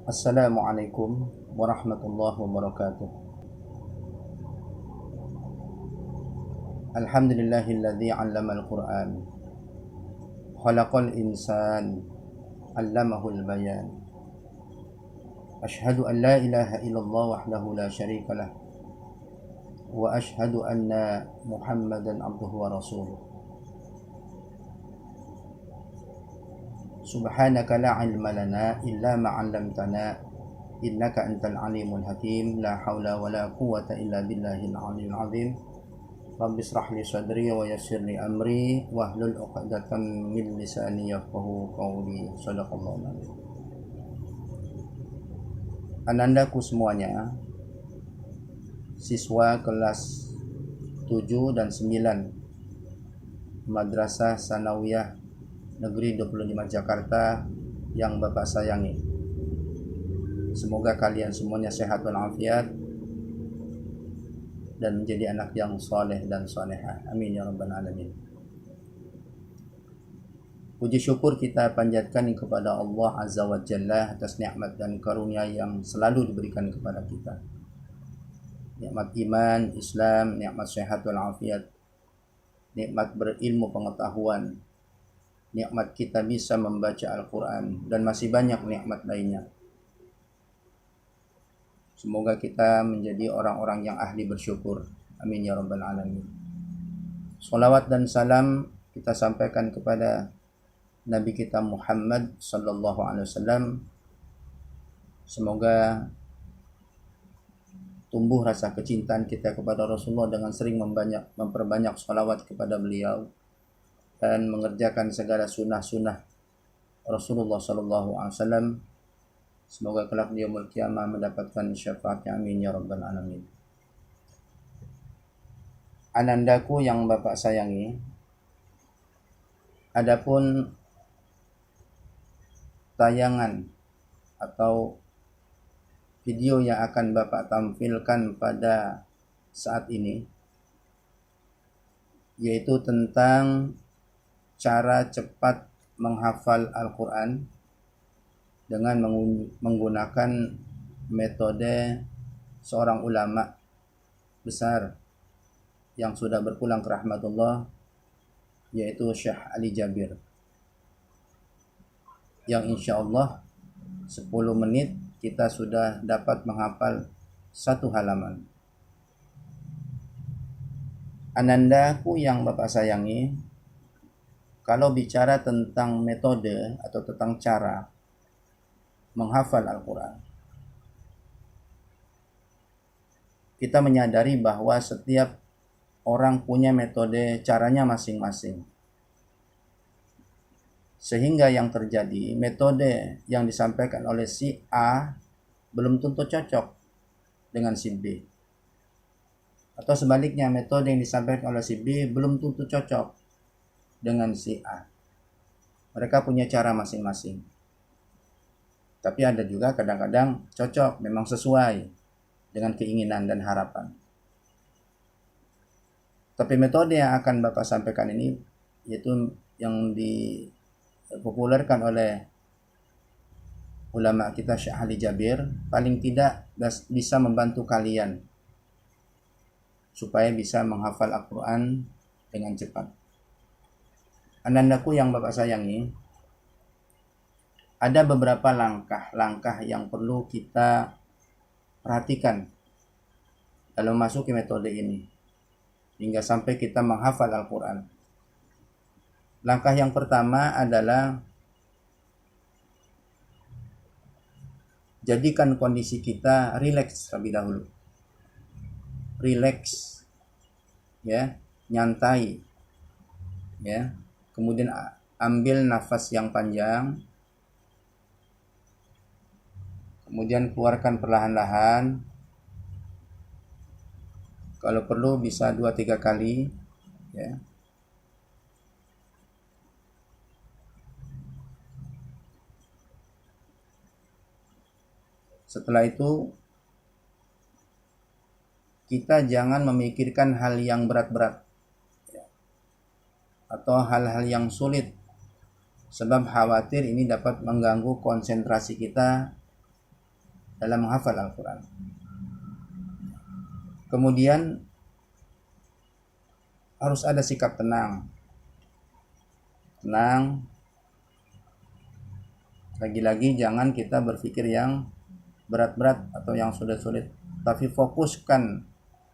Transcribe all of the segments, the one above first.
Assalamualaikum warahmatullahi wabarakatuh. Alhamdulillahilladzi 'allamal Qur'an. Khalaqal insan 'allamahul bayan. Asyhadu an la ilaha illallah wahdahu la syarikalah wa asyhadu anna Muhammadan abduhu wa rasuluh. Subhanaka la 'ilma lana illa ma 'allamtana innaka antal alimul hakim. La haula wala quwwata illa billahil aliyyil azim. Rabbi israh li sadri wa yassir li amri wahlul 'uqdatam min lisani yafqahu qawli. Shadaqallahu alazim. Anandaku semuanya, siswa kelas 7 dan 9 Madrasah Sanawiyah Negeri 25 Jakarta yang Bapak sayangi. Semoga kalian semuanya sehat walafiat dan menjadi anak yang soleh dan solehah. Amin ya rabbal alamin. Puji syukur kita panjatkan kepada Allah Azza wa Jalla atas nikmat dan karunia yang selalu diberikan kepada kita. Nikmat iman, Islam, nikmat sehat walafiat, nikmat berilmu pengetahuan, nikmat kita bisa membaca Al-Quran, dan masih banyak nikmat lainnya. Semoga kita menjadi orang-orang yang ahli bersyukur. Amin ya rabbal alamin. Salawat dan salam kita sampaikan kepada Nabi kita Muhammad sallallahu alaihi wasallam. Semoga tumbuh rasa kecintaan kita kepada Rasulullah dengan sering memperbanyak salawat kepada beliau dan mengerjakan segala sunnah-sunnah Rasulullah sallallahu alaihi wasallam. Semoga kelak di yaumul qiyamah mendapatkan syafaatnya. Amin ya rabbal alamin. Anandaku yang Bapak sayangi, adapun tayangan atau video yang akan Bapak tampilkan pada saat ini yaitu tentang cara cepat menghafal Al-Quran dengan menggunakan metode seorang ulama besar yang sudah berpulang ke rahmatullah, yaitu Syekh Ali Jabir, yang insya Allah 10 menit kita sudah dapat menghafal satu halaman. Anandaku yang Bapak sayangi, kalau bicara tentang metode atau tentang cara menghafal Al-Quran, kita menyadari bahwa setiap orang punya metode caranya masing-masing. Sehingga yang terjadi, metode yang disampaikan oleh si A belum tentu cocok dengan si B. Atau sebaliknya, metode yang disampaikan oleh si B belum tentu cocok dengan si A. Mereka punya cara masing-masing. Tapi ada juga kadang-kadang cocok, memang sesuai dengan keinginan dan harapan. Tapi metode yang akan Bapak sampaikan ini, yaitu yang dipopulerkan oleh ulama kita Syekh Ali Jabir, paling tidak bisa membantu kalian supaya bisa menghafal Al-Quran dengan cepat. Anandaku yang Bapak sayangi, ada beberapa langkah-langkah yang perlu kita perhatikan dalam masuk ke metode ini hingga sampai kita menghafal Al-Quran. Langkah yang pertama adalah jadikan kondisi kita rileks terlebih dahulu. Rileks, ya, nyantai, ya. Kemudian ambil nafas yang panjang. Kemudian keluarkan perlahan-lahan. Kalau perlu bisa 2-3 kali, ya. Setelah itu kita jangan memikirkan hal yang berat-berat, ya, atau hal-hal yang sulit, sebab khawatir ini dapat mengganggu konsentrasi kita dalam menghafal Al-Quran. Kemudian harus ada sikap tenang. Lagi-lagi jangan kita berpikir yang berat-berat atau yang sulit-sulit, tapi fokuskan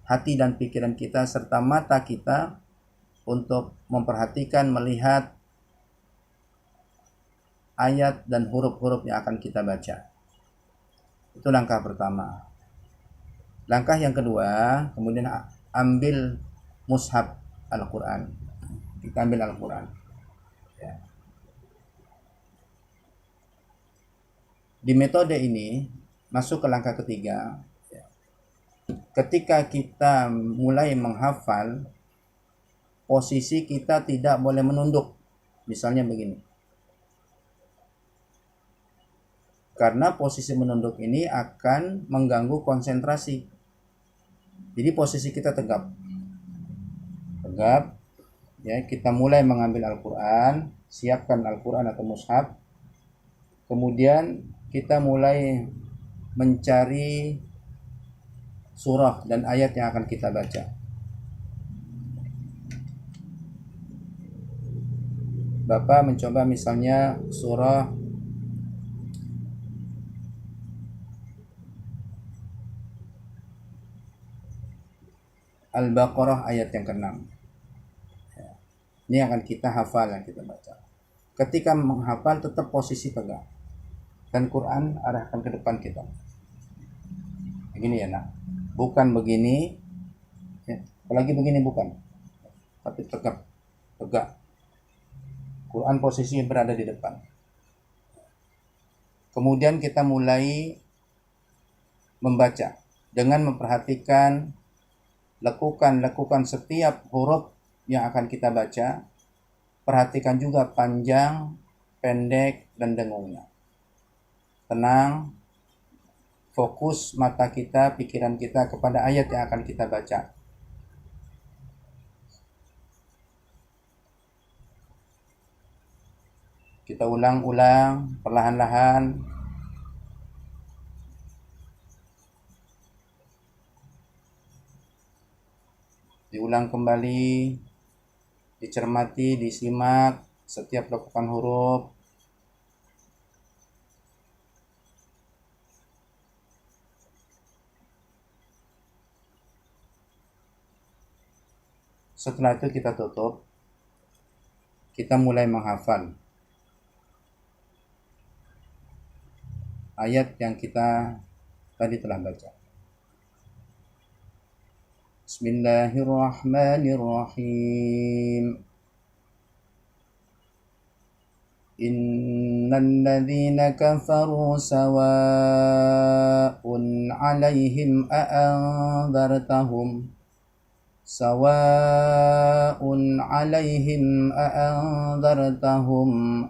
hati dan pikiran kita serta mata kita untuk memperhatikan, melihat ayat dan huruf-huruf yang akan kita baca. Itu langkah pertama. Langkah yang kedua, kemudian ambil mushaf Al-Quran. Kita ambil Al-Quran. Ya. Di metode ini masuk ke langkah ketiga. Ya. Ketika kita mulai menghafal, posisi kita tidak boleh menunduk. Misalnya begini. Karena posisi menunduk ini akan mengganggu konsentrasi. Jadi posisi kita tegap. Ya, kita mulai mengambil Al-Quran, siapkan Al-Quran atau mushaf. Kemudian kita mulai mencari surah dan ayat yang akan kita baca. Bapak mencoba misalnya surah Al-Baqarah ayat yang ke-6. Ya. Ini akan kita hafal, yang kita baca. Ketika menghafal tetap posisi tegak. Dan Quran arahkan ke depan kita. Begini ya nak. Bukan begini. Ya. Apalagi begini bukan. Tapi tegak. Quran posisi berada di depan. Kemudian kita mulai membaca. Dengan memperhatikan lekukan setiap huruf yang akan kita baca. Perhatikan juga panjang, pendek, dan dengungnya. Tenang, fokus mata kita, pikiran kita kepada ayat yang akan kita baca. Kita ulang-ulang perlahan-lahan. Diulang kembali, dicermati, disimak setiap lekukan huruf. Setelah itu kita tutup. Kita mulai menghafal ayat yang kita tadi telah baca. Bismillahirrahmanirrahim. Innal ladzina kafaru sawa'un 'alaihim a'anzartahum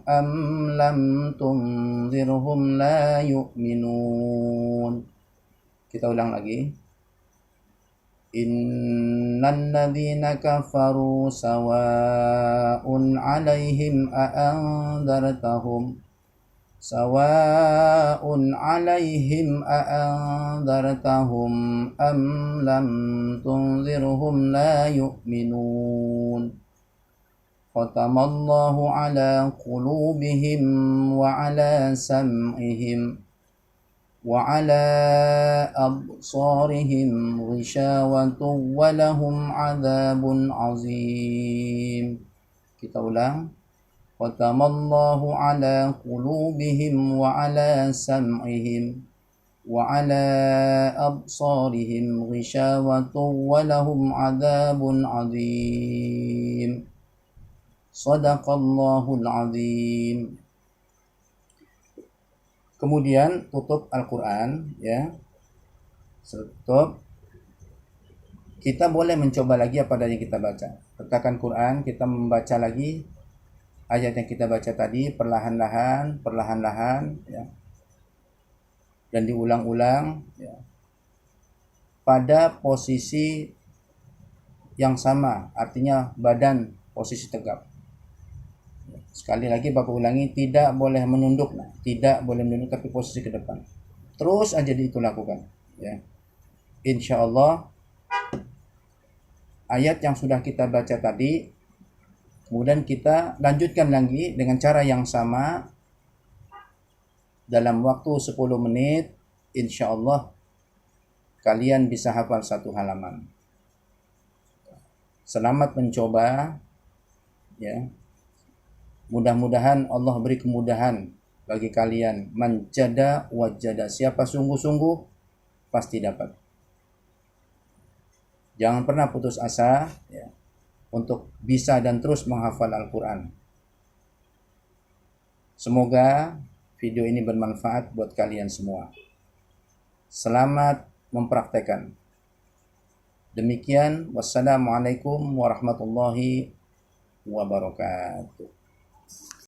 am lam tunzirhum la yu'minun. Kita ulang lagi. Innal ladzina kafaru sawa'un 'alaihim a'anzartahum am lam tunzirhum la yu'minun. Khatamallahu 'ala qulubihim wa 'ala sam'ihim wa 'ala absarihim ghishawatun wa lahum 'adzabun 'azim. Kita ulang. Khatamallahu 'ala qulubihim wa 'ala sam'ihim wa 'ala absarihim ghishawatun wa lahum 'adzabun 'azim. Shadaqallahul 'azim. Kemudian tutup Al-Quran, ya. Tutup. Kita boleh mencoba lagi apa yang kita baca. Letakkan Quran, kita membaca lagi ayat yang kita baca tadi perlahan-lahan, ya. Dan diulang-ulang, ya. Pada posisi yang sama, artinya badan posisi tegap. Sekali lagi Bapak ulangi, tidak boleh menunduk, tapi posisi ke depan. Terus aja itu lakukan, ya. Insya Allah ayat yang sudah kita baca tadi, kemudian kita lanjutkan lagi dengan cara yang sama dalam waktu 10 menit, insya Allah kalian bisa hafal 1 halaman. Selamat mencoba, ya. Mudah-mudahan Allah beri kemudahan bagi kalian. Manjada wajada, siapa sungguh-sungguh pasti dapat. Jangan pernah putus asa, ya, untuk bisa dan terus menghafal Al-Quran. Semoga video ini bermanfaat buat kalian semua. Selamat mempraktekkan. Demikian, wassalamualaikum warahmatullahi wabarakatuh.